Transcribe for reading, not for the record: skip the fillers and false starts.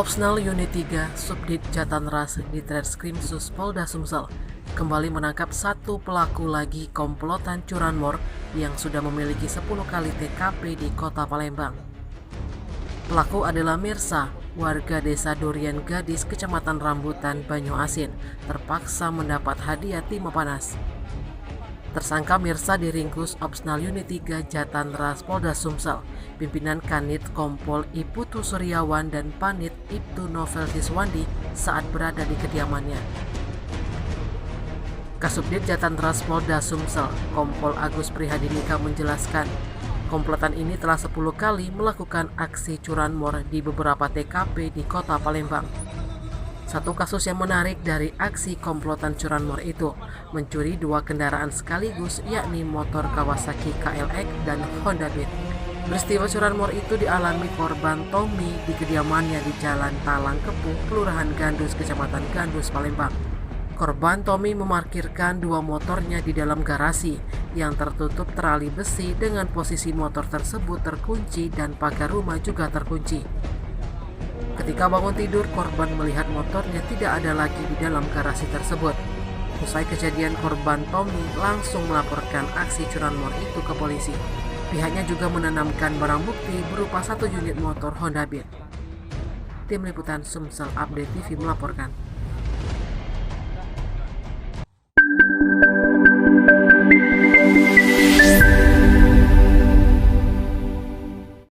Opsnal Unit 3 Subdit Jatanras di Treskrim Sus Polda Sumsel kembali menangkap satu pelaku lagi komplotan curanmor yang sudah memiliki 10 kali TKP di kota Palembang. Pelaku adalah Mirsa, warga desa Durian Gadis, kecamatan Rambutan, Banyuasin, terpaksa mendapat hadiah timah panas. Tersangka Mirsa diringkus Opsnal Unit 3 Jatanras Polda Sumsel, pimpinan Kanit Kompol Iputu Suryawan dan Panit Ibtu Novel Tiswandi saat berada di kediamannya. Kasubdit Jatanras Polda Sumsel, Kompol Agus Prihadinika menjelaskan, komplotan ini telah 10 kali melakukan aksi curanmor di beberapa TKP di kota Palembang. Satu kasus yang menarik dari aksi komplotan curanmor itu, mencuri 2 kendaraan sekaligus, yakni motor Kawasaki KLX dan Honda Beat. Peristiwa curanmor itu dialami korban Tommy di kediamannya di Jalan Talang Kepuh, Kelurahan Gandus, Kecamatan Gandus, Palembang. Korban Tommy memarkirkan 2 motornya di dalam garasi yang tertutup terali besi dengan posisi motor tersebut terkunci dan pagar rumah juga terkunci. Ketika bangun tidur, korban melihat motornya tidak ada lagi di dalam garasi tersebut. Usai kejadian, korban Tommy langsung melaporkan aksi curanmor itu ke polisi. Pihaknya juga menanamkan barang bukti berupa 1 unit motor Honda Beat. Tim Liputan Sumsel Update TV melaporkan.